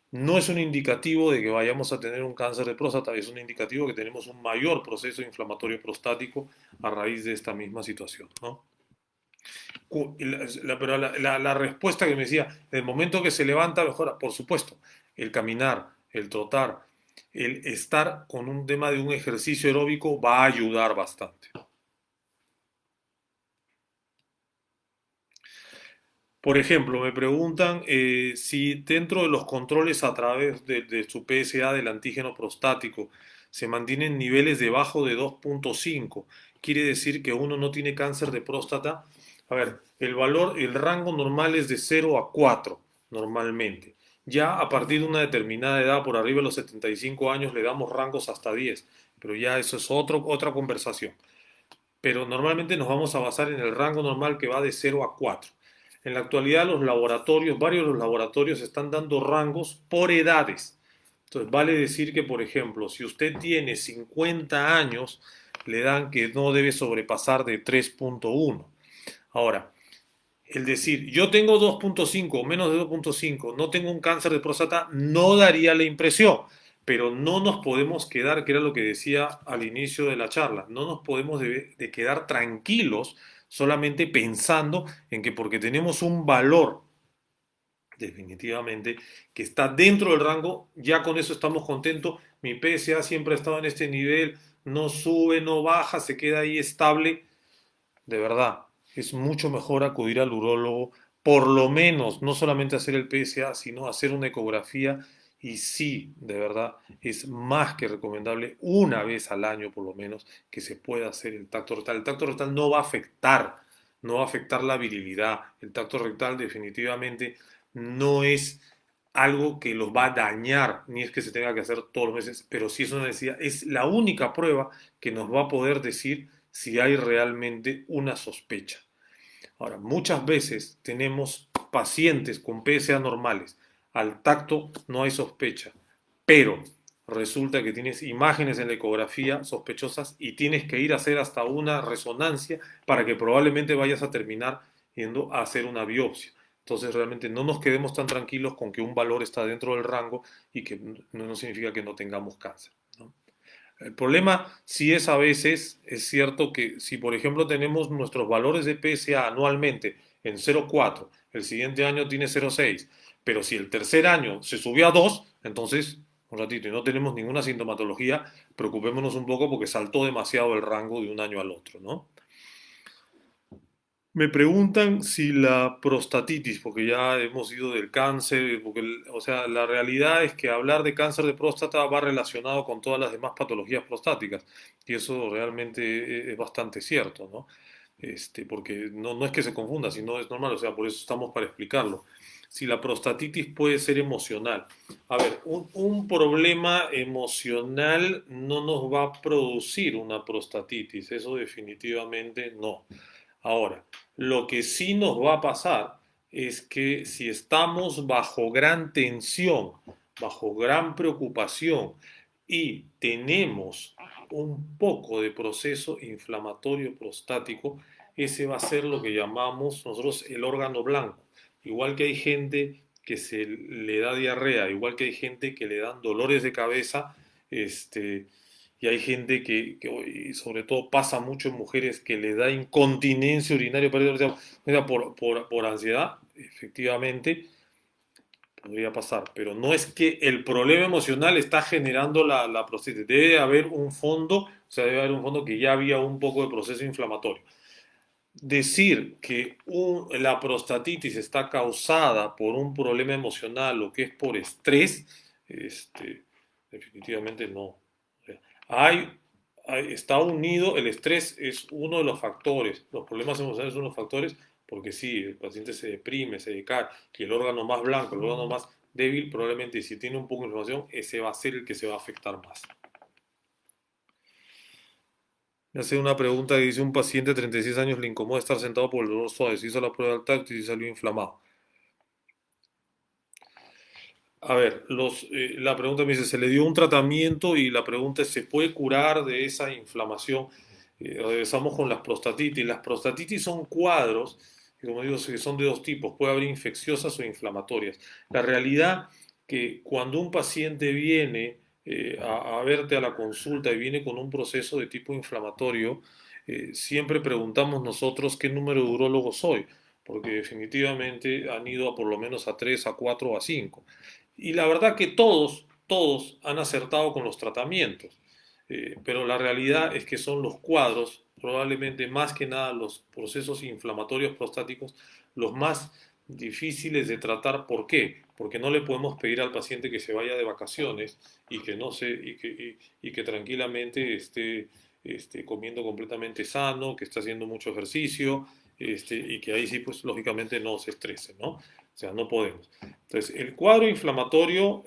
S1: No es un indicativo de que vayamos a tener un cáncer de próstata, es un indicativo que tenemos un mayor proceso inflamatorio prostático a raíz de esta misma situación, ¿no? Pero la respuesta que me decía, en el momento que se levanta mejora, por supuesto, el caminar, el trotar, el estar con un tema de un ejercicio aeróbico va a ayudar bastante. Por ejemplo, me preguntan si dentro de los controles a través de su PSA del antígeno prostático se mantienen niveles debajo de 2,5. Quiere decir que uno no tiene cáncer de próstata. A ver, el rango normal es de 0 a 4 normalmente. Ya a partir de una determinada edad, por arriba de los 75 años, le damos rangos hasta 10, pero ya eso es otra conversación. Pero normalmente nos vamos a basar en el rango normal que va de 0 a 4. En la actualidad los laboratorios, varios de los laboratorios están dando rangos por edades. Entonces vale decir que, por ejemplo, si usted tiene 50 años, le dan que no debe sobrepasar de 3,1. Ahora, el decir yo tengo 2,5 o menos de 2,5, no tengo un cáncer de próstata, no daría la impresión, pero no nos podemos quedar, que era lo que decía al inicio de la charla, no nos podemos de quedar tranquilos solamente pensando en que porque tenemos un valor definitivamente que está dentro del rango, ya con eso estamos contentos, mi PSA siempre ha estado en este nivel, no sube, no baja, se queda ahí estable. De verdad, es mucho mejor acudir al urólogo, por lo menos, no solamente hacer el PSA, sino hacer una ecografía. Y sí, de verdad, es más que recomendable una vez al año, por lo menos, que se pueda hacer el tacto rectal. El tacto rectal no va a afectar la virilidad. El tacto rectal definitivamente no es algo que los va a dañar, ni es que se tenga que hacer todos los meses, pero sí es una necesidad, es la única prueba que nos va a poder decir si hay realmente una sospecha. Ahora, muchas veces tenemos pacientes con PSA normales, al tacto no hay sospecha, pero resulta que tienes imágenes en la ecografía sospechosas y tienes que ir a hacer hasta una resonancia para que probablemente vayas a terminar yendo a hacer una biopsia. Entonces realmente no nos quedemos tan tranquilos con que un valor está dentro del rango y que no significa que no tengamos cáncer, ¿no? El problema sí es a veces, es cierto que si por ejemplo tenemos nuestros valores de PSA anualmente en 0,4, el siguiente año tiene 0,6, pero si el tercer año se subió a 2, entonces, un ratito, y no tenemos ninguna sintomatología, preocupémonos un poco porque saltó demasiado el rango de un año al otro, ¿no? Me preguntan si la prostatitis, porque ya hemos ido del cáncer, porque, o sea, la realidad es que hablar de cáncer de próstata va relacionado con todas las demás patologías prostáticas, y eso realmente es bastante cierto, ¿no? Porque no es que se confunda, sino es normal, o sea, por eso estamos para explicarlo. Si la prostatitis puede ser emocional. A ver, un problema emocional no nos va a producir una prostatitis, eso definitivamente no. Ahora, lo que sí nos va a pasar es que si estamos bajo gran tensión, bajo gran preocupación y tenemos un poco de proceso inflamatorio prostático, ese va a ser lo que llamamos nosotros el órgano blanco. Igual que hay gente que se le da diarrea, igual que hay gente que le dan dolores de cabeza, y hay gente y sobre todo pasa mucho en mujeres que le da incontinencia urinaria por ansiedad, efectivamente podría pasar, pero no es que el problema emocional está generando la prostatitis, debe haber un fondo, o sea, debe haber un fondo que ya había un poco de proceso inflamatorio. Decir que la prostatitis está causada por un problema emocional o que es por estrés, definitivamente no. O sea, está unido, el estrés es uno de los factores, los problemas emocionales son los factores, porque sí, el paciente se deprime, se decae, y el órgano más blanco, el órgano más débil, probablemente si tiene un poco de inflamación, ese va a ser el que se va a afectar más. Me hace una pregunta que dice: un paciente de 36 años le incomoda estar sentado por el dolor suave, se hizo la prueba del tacto y salió inflamado. A ver, la pregunta me dice, se le dio un tratamiento y la pregunta es, ¿se puede curar de esa inflamación? Regresamos con las prostatitis. Las prostatitis son cuadros, y como digo, que son de dos tipos, puede haber infecciosas o inflamatorias. La realidad que cuando un paciente viene a verte a la consulta y viene con un proceso de tipo inflamatorio, siempre preguntamos nosotros qué número de urólogos soy, porque definitivamente han ido a por lo menos a 3, a 4 o a 5. Y la verdad que todos han acertado con los tratamientos, pero la realidad es que son los cuadros, probablemente más que nada los procesos inflamatorios prostáticos, los más difíciles de tratar. ¿Por qué? Porque no le podemos pedir al paciente que se vaya de vacaciones y que no se, y que tranquilamente esté comiendo completamente sano, que está haciendo mucho ejercicio, y que ahí sí, pues lógicamente no se estrese, ¿no? O sea, no podemos. Entonces, el cuadro inflamatorio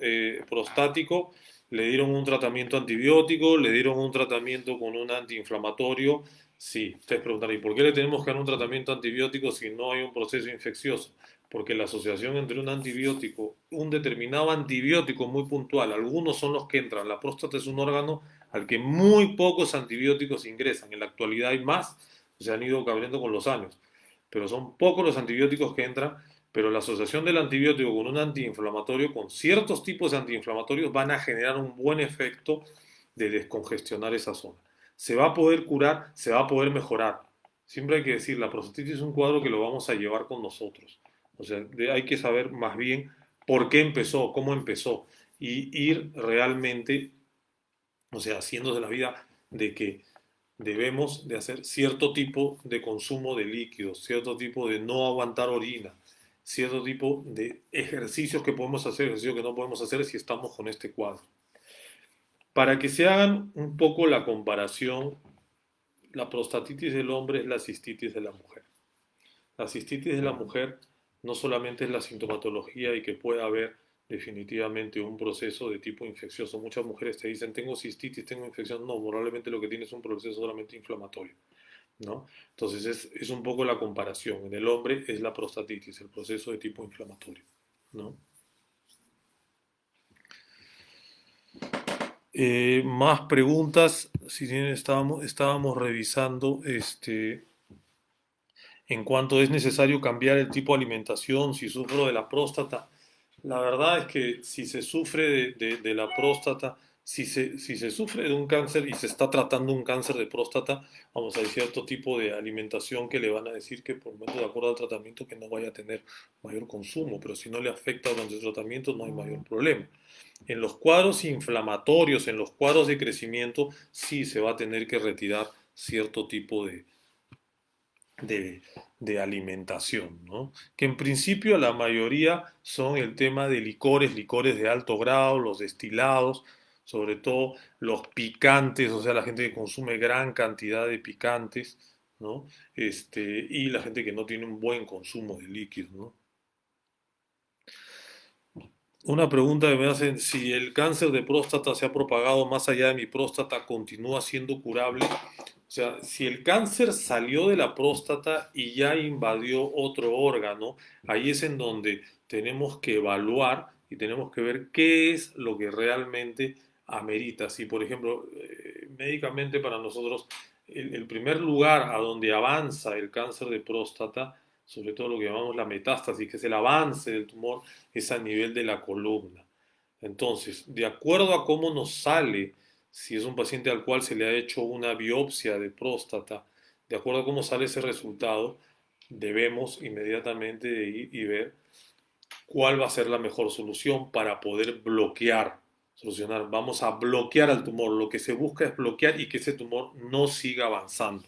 S1: prostático, le dieron un tratamiento antibiótico, le dieron un tratamiento con un antiinflamatorio. Sí, ustedes preguntarán, ¿y por qué le tenemos que dar un tratamiento antibiótico si no hay un proceso infeccioso? Porque la asociación entre un antibiótico, un determinado antibiótico muy puntual, algunos son los que entran. La próstata es un órgano al que muy pocos antibióticos ingresan. En la actualidad hay más, se han ido abriendo con los años, pero son pocos los antibióticos que entran. Pero la asociación del antibiótico con un antiinflamatorio, con ciertos tipos de antiinflamatorios, van a generar un buen efecto de descongestionar esa zona. Se va a poder curar, se va a poder mejorar. Siempre hay que decir, la prostatitis es un cuadro que lo vamos a llevar con nosotros. O sea, hay que saber más bien por qué empezó, cómo empezó, y ir realmente, o sea, haciéndose la vida de que debemos de hacer cierto tipo de consumo de líquidos, cierto tipo de no aguantar orina, cierto tipo de ejercicios que podemos hacer, ejercicios que no podemos hacer si estamos con este cuadro. Para que se hagan un poco la comparación, la prostatitis del hombre es la cistitis de la mujer. La cistitis de la mujer no solamente es la sintomatología y que puede haber definitivamente un proceso de tipo infeccioso. Muchas mujeres te dicen, tengo cistitis, tengo infección. No, probablemente lo que tienes es un proceso solamente inflamatorio, ¿no? Entonces es un poco la comparación. En el hombre es la prostatitis, el proceso de tipo inflamatorio, ¿no? Más preguntas, si bien estábamos revisando en cuanto es necesario cambiar el tipo de alimentación, si sufro de la próstata. La verdad es que si se sufre de la próstata, si se sufre de un cáncer y se está tratando un cáncer de próstata, vamos a decir cierto tipo de alimentación que le van a decir que por lo menos de acuerdo al tratamiento que no vaya a tener mayor consumo, pero si no le afecta durante el tratamiento no hay mayor problema. En los cuadros inflamatorios, en los cuadros de crecimiento, sí se va a tener que retirar cierto tipo de, de alimentación, ¿no? Que en principio la mayoría son el tema de licores, licores de alto grado, los destilados, sobre todo los picantes, o sea, la gente que consume gran cantidad de picantes, ¿no? Y la gente que no tiene un buen consumo de líquidos, ¿no? Una pregunta que me hacen, si el cáncer de próstata se ha propagado más allá de mi próstata, ¿continúa siendo curable? O sea, si el cáncer salió de la próstata y ya invadió otro órgano, ahí es en donde tenemos que evaluar y tenemos que ver qué es lo que realmente amerita. Si, por ejemplo, médicamente para nosotros, el primer lugar a donde avanza el cáncer de próstata, sobre todo lo que llamamos la metástasis, que es el avance del tumor, es a nivel de la columna. Entonces, de acuerdo a cómo nos sale, si es un paciente al cual se le ha hecho una biopsia de próstata, de acuerdo a cómo sale ese resultado, debemos inmediatamente ir y ver cuál va a ser la mejor solución para poder bloquear, solucionar. Vamos a bloquear al tumor. Lo que se busca es bloquear y que ese tumor no siga avanzando.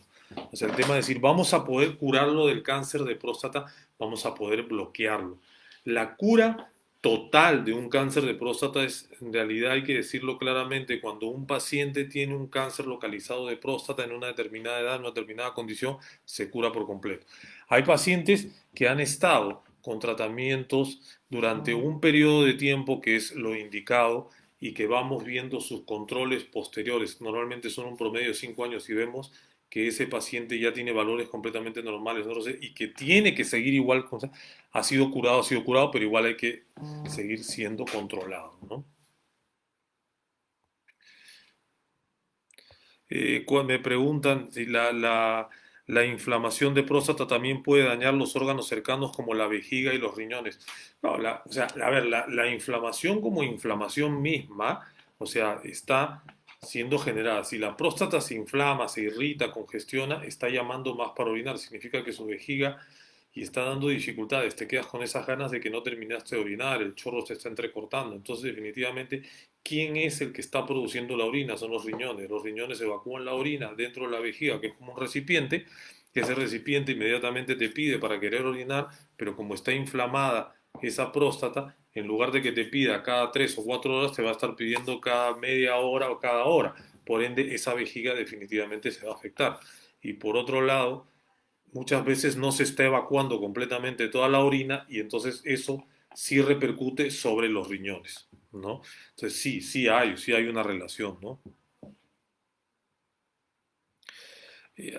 S1: O sea, el tema de decir, vamos a poder curarlo del cáncer de próstata, vamos a poder bloquearlo. La cura total de un cáncer de próstata es, en realidad hay que decirlo claramente, cuando un paciente tiene un cáncer localizado de próstata en una determinada edad, en una determinada condición, se cura por completo. Hay pacientes que han estado con tratamientos durante un periodo de tiempo que es lo indicado y que vamos viendo sus controles posteriores. Normalmente son un promedio de 5 años y vemos que ese paciente ya tiene valores completamente normales, ¿no? Y que tiene que seguir igual, ha sido curado, pero igual hay que seguir siendo controlado, ¿no? Me preguntan si la inflamación de próstata también puede dañar los órganos cercanos como la vejiga y los riñones. No, o sea, a ver, la inflamación como inflamación misma, o sea, está siendo generada. Si la próstata se inflama, se irrita, congestiona, está llamando más para orinar. Significa que su vejiga y está dando dificultades. Te quedas con esas ganas de que no terminaste de orinar, el chorro se está entrecortando. Entonces, definitivamente, ¿quién es el que está produciendo la orina? Son los riñones. Los riñones evacúan la orina dentro de la vejiga, que es como un recipiente, que ese recipiente inmediatamente te pide para querer orinar, pero como está inflamada esa próstata, en lugar de que te pida cada 3 o 4 horas, te va a estar pidiendo cada media hora o cada hora. Por ende, esa vejiga definitivamente se va a afectar. Y por otro lado, muchas veces no se está evacuando completamente toda la orina y entonces eso sí repercute sobre los riñones, ¿no? Entonces sí hay una relación, ¿no?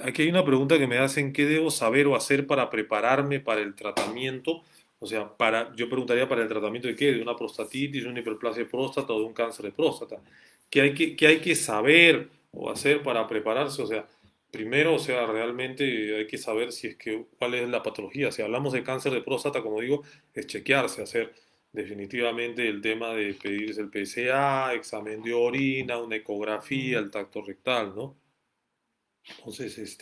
S1: Aquí hay una pregunta que me hacen, ¿qué debo saber o hacer para prepararme para el tratamiento? O sea, yo preguntaría para el tratamiento de qué, de una prostatitis, de una hiperplasia de próstata o de un cáncer de próstata. Qué hay que saber o hacer para prepararse? O sea, primero, o sea, realmente hay que saber si es que, cuál es la patología. Si hablamos de cáncer de próstata, como digo, es chequearse, hacer definitivamente el tema de pedirse el PSA, examen de orina, una ecografía, el tacto rectal, ¿no? Entonces,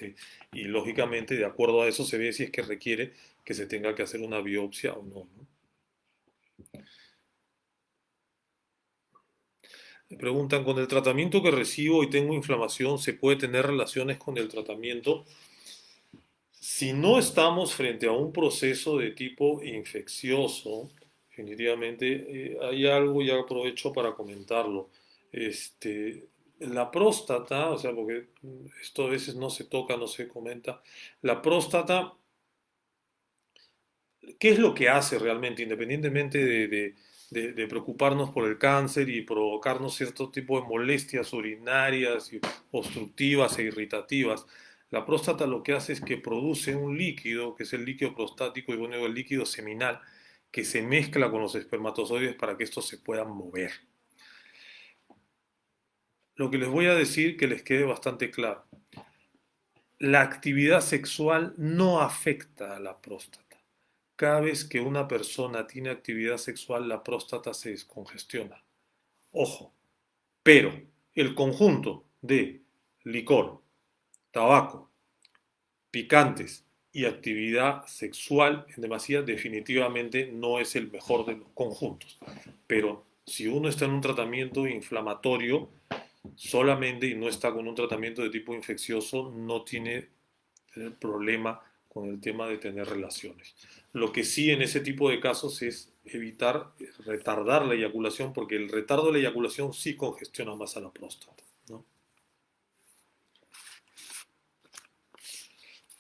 S1: y lógicamente, de acuerdo a eso, se ve si es que requiere que se tenga que hacer una biopsia o no, ¿no? Me preguntan, ¿con el tratamiento que recibo y tengo inflamación, se puede tener relaciones con el tratamiento? Si no estamos frente a un proceso de tipo infeccioso, definitivamente hay algo, y aprovecho para comentarlo. Este, la próstata, o sea, porque esto a veces no se toca, no se comenta, la próstata, ¿qué es lo que hace realmente, independientemente de preocuparnos por el cáncer y provocarnos cierto tipo de molestias urinarias y obstructivas e irritativas? La próstata lo que hace es que produce un líquido, que es el líquido prostático y bueno, el líquido seminal, que se mezcla con los espermatozoides para que estos se puedan mover. Lo que les voy a decir que les quede bastante claro. La actividad sexual no afecta a la próstata. Cada vez que una persona tiene actividad sexual, la próstata se descongestiona. Ojo, pero el conjunto de licor, tabaco, picantes y actividad sexual en demasía definitivamente no es el mejor de los conjuntos. Pero si uno está en un tratamiento inflamatorio solamente y no está con un tratamiento de tipo infeccioso, no tiene el problema con el tema de tener relaciones. Lo que sí en ese tipo de casos es evitar retardar la eyaculación, porque el retardo de la eyaculación sí congestiona más a la próstata, ¿no?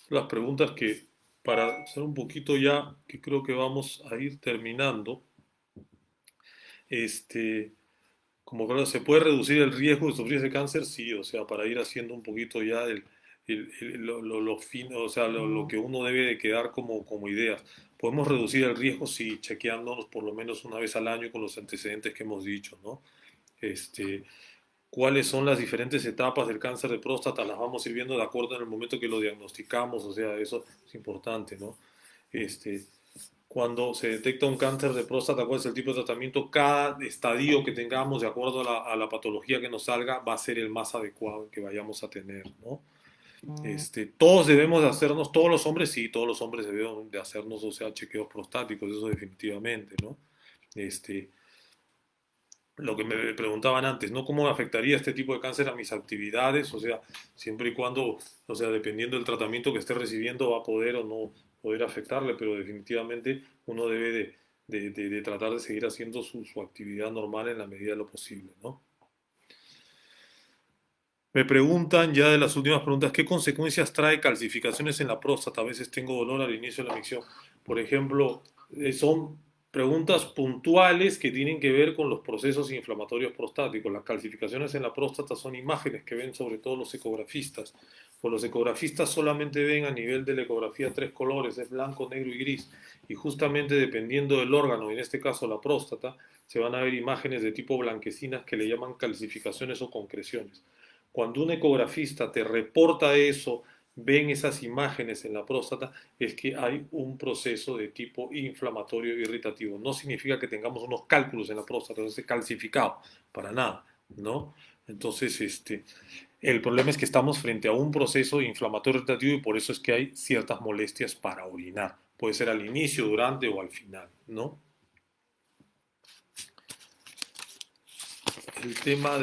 S1: Las preguntas que, para hacer un poquito ya, que creo que vamos a ir terminando, este, como claro, ¿se puede reducir el riesgo de sufrir ese cáncer? Sí, o sea, para ir haciendo un poquito ya lo fino, o sea, lo que uno debe de quedar como ideas. Podemos reducir el riesgo si chequeándonos por lo menos una vez al año con los antecedentes que hemos dicho, ¿no? Este, ¿Cuáles son las diferentes etapas del cáncer de próstata? Las vamos a ir viendo de acuerdo en el momento que lo diagnosticamos, o sea, eso es importante, ¿no? Este, Cuando se detecta un cáncer de próstata, cuál es el tipo de tratamiento, cada estadio que tengamos de acuerdo a la patología que nos salga va a ser el más adecuado que vayamos a tener, ¿no? Todos debemos de hacernos, todos los hombres, sí, todos los hombres debemos de hacernos, o sea, chequeos prostáticos, eso definitivamente, ¿no? Este, lo que me preguntaban antes, ¿no? ¿Cómo afectaría este tipo de cáncer a mis actividades? O sea, siempre y cuando, o sea, dependiendo del tratamiento que esté recibiendo, va a poder o no poder afectarle, pero definitivamente uno debe de tratar de seguir haciendo su actividad normal en la medida de lo posible, ¿no? Me preguntan ya de las últimas preguntas, ¿qué consecuencias trae calcificaciones en la próstata? A veces tengo dolor al inicio de la micción. Por ejemplo, son preguntas puntuales que tienen que ver con los procesos inflamatorios prostáticos. Las calcificaciones en la próstata son imágenes que ven sobre todo los ecografistas. Pues los ecografistas solamente ven a nivel de la ecografía tres colores, es blanco, negro y gris. Y justamente dependiendo del órgano, en este caso la próstata, se van a ver imágenes de tipo blanquecinas que le llaman calcificaciones o concreciones. Cuando un ecografista te reporta eso, ven esas imágenes en la próstata, es que hay un proceso de tipo inflamatorio e irritativo. No significa que tengamos unos cálculos en la próstata, no esté calcificado, para nada, ¿no? Entonces, el problema es que estamos frente a un proceso inflamatorio irritativo y por eso es que hay ciertas molestias para orinar. Puede ser al inicio, durante o al final, ¿no? El tema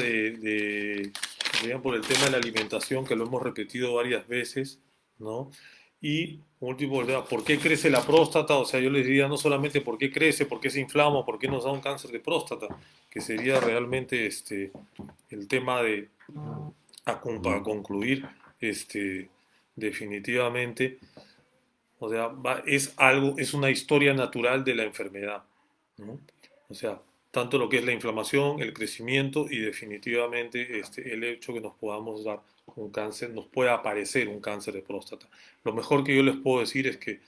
S1: por el tema de la alimentación, que lo hemos repetido varias veces, ¿no? Y último, ¿verdad? ¿Por qué crece la próstata? O sea, yo les diría no solamente por qué crece, por qué se inflama, por qué nos da un cáncer de próstata, que sería realmente el tema de a concluir definitivamente. O sea, es algo, es una historia natural de la enfermedad, ¿no? O sea, tanto lo que es la inflamación, el crecimiento y definitivamente el hecho que nos podamos dar un cáncer, nos pueda aparecer un cáncer de próstata. Lo mejor que yo les puedo decir es que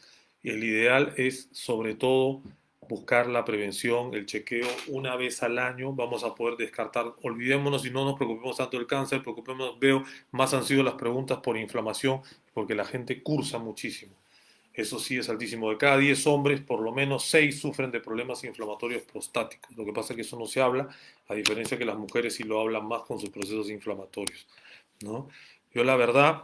S1: el ideal es sobre todo buscar la prevención, el chequeo una vez al año, vamos a poder descartar, olvidémonos y no nos preocupemos tanto del cáncer, preocupémonos, veo, más han sido las preguntas por inflamación, porque la gente cursa muchísimo. Eso sí es altísimo. De cada 10 hombres, por lo menos 6 sufren de problemas inflamatorios prostáticos. Lo que pasa es que eso no se habla, a diferencia que las mujeres sí lo hablan más con sus procesos inflamatorios, ¿no? Yo la verdad,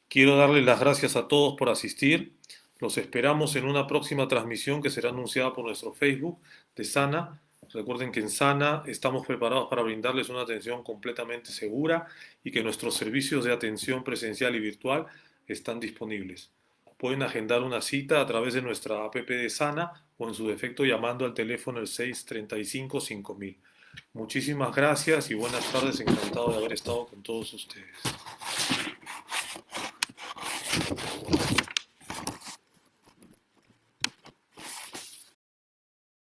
S1: quiero darles las gracias a todos por asistir. Los esperamos en una próxima transmisión que será anunciada por nuestro Facebook de Sana. Recuerden que en Sana estamos preparados para brindarles una atención completamente segura y que nuestros servicios de atención presencial y virtual están disponibles. Pueden agendar una cita a través de nuestra app de Sana o en su defecto llamando al teléfono el 635-5000. Muchísimas gracias y buenas tardes, encantado de haber estado con todos ustedes.